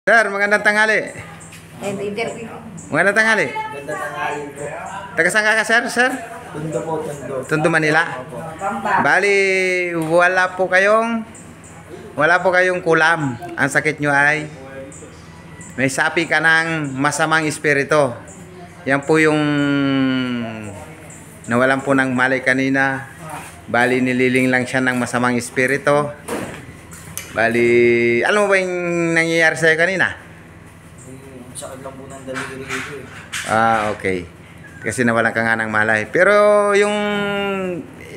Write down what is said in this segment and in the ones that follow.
Sir, magandang tanghali. Magandang tanghali. Ganda tanghali po. Taga saan ka, sir? Tondo po, Tondo. Tondo, Manila. Opo. Bali, wala po kayong kulam. Ang sakit nyo ay may sapi ka ng masamang espiritu. Yan po yung nawalan po ng malay kanina. Bali, nililing lang siya ng masamang espiritu. Bali, alam mo ba yung nangyayari sa'yo kanina? Sakit lang po ng daliri ko eh. Okay. Kasi nawalan ka nga ng malay. Pero yung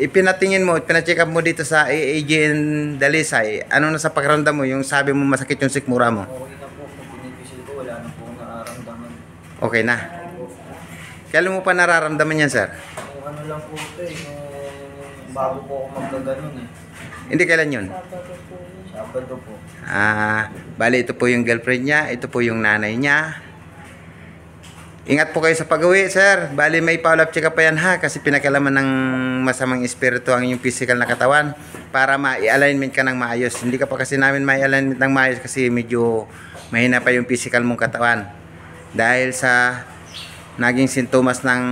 ipinatingin mo, pinacheck up mo dito sa AAGN Dalisay, ano na sa pakiramdam mo? Yung sabi mo masakit yung sikmura mo? Okay na po. Kung pinipisil ko, wala na po akong nararamdaman. Okay na. Kailan mo pa nararamdaman yan, sir? Kung ano lang po ito eh. Nung bago po ako magkaganon eh. Hindi, kailan yun? Sabado po. Bali, ito po yung girlfriend niya, ito po yung nanay niya. Ingat po kayo sa pag-uwi, sir. Bali, may follow-up check up pa yan ha, kasi pinakalaman ng masamang espiritu ang yung physical na katawan para ma-alignment ka ng maayos. Hindi ka pa kasi namin ma-alignment ng maayos kasi medyo mahina pa yung physical mong katawan. Dahil sa naging sintomas ng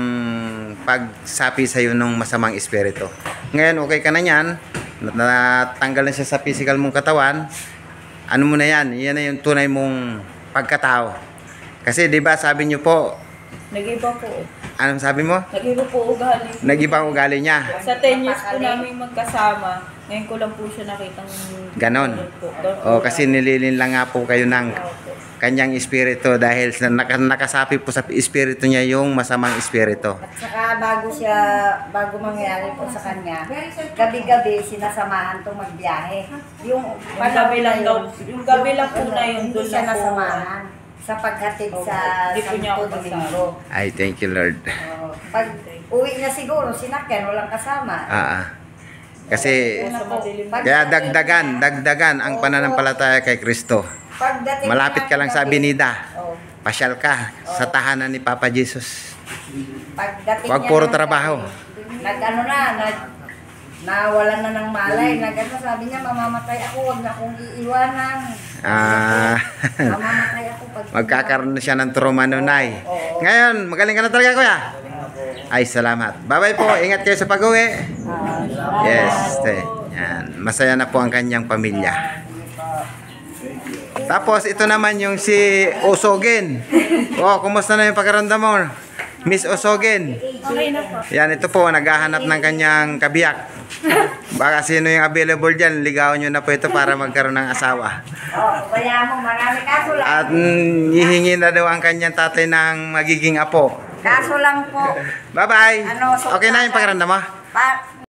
pagsapi sa'yo ng masamang espiritu. Ngayon, okay ka na yan. Natanggal na siya sa physical mong katawan. Ano mo na yan? Yan na yung tunay mong pagkatao. Kasi 'di ba sabi niyo po, nag-iba po. anong sabi mo? Nag-iba po ugali. Nag-iba ang ugali niya. Sa 10 years po namin magkasama, ngayon ko lang po siya nakitang Ganon. Kasi nililin lang nga po kayo ng kanyang espiritu dahil nakasapi po sa espiritu niya yung masamang espiritu. At saka bago mangyari po sa kanya, gabi-gabi sinasamahan to magbiyahe. Yung gabi lang daw, yung gabi lang po na yun, hindi doon siya lang po. nasamahan sa paghatid sa Hindi po niya ako Santo Domingo. Ay, thank you Lord. Pag uwi niya siguro, sinakyan, walang kasama. Kasi Sa madilim. kaya dagdagan ang pananampalataya kay Kristo. Pagdating Malapit ka lang sa Avenida. Oh. Pasyal ka sa tahanan ni Papa Jesus. Pagdating Huwag niya puro ng trabaho. nawalan na ng malay, sabi niya, mamamatay ako, huwag na akong iiwanan. Mamamatay ako pag... Magkakaroon na siya ng trauma nun ay. Ngayon, magaling ka na talaga, kuya. Ay, salamat. Bye-bye po. Ingat kayo sa pag-uwi. Yes. Yan. Masaya na po ang kanyang pamilya. Tapos, ito naman yung si Osogin. Kumusta na yung pakiramdam mo? Miss Osogin. Okay na po. Yan, ito po, naghahanap ng kanyang kabiyak. Baka sino yung available dyan, ligawan nyo na po ito para magkaroon ng asawa. Kaya mo, marami kaso lang. At hihingi na daw ang kanyang tatay ng magiging apo. Kaso lang po. Bye-bye. Ano, Okay na yung pakiramdam mo?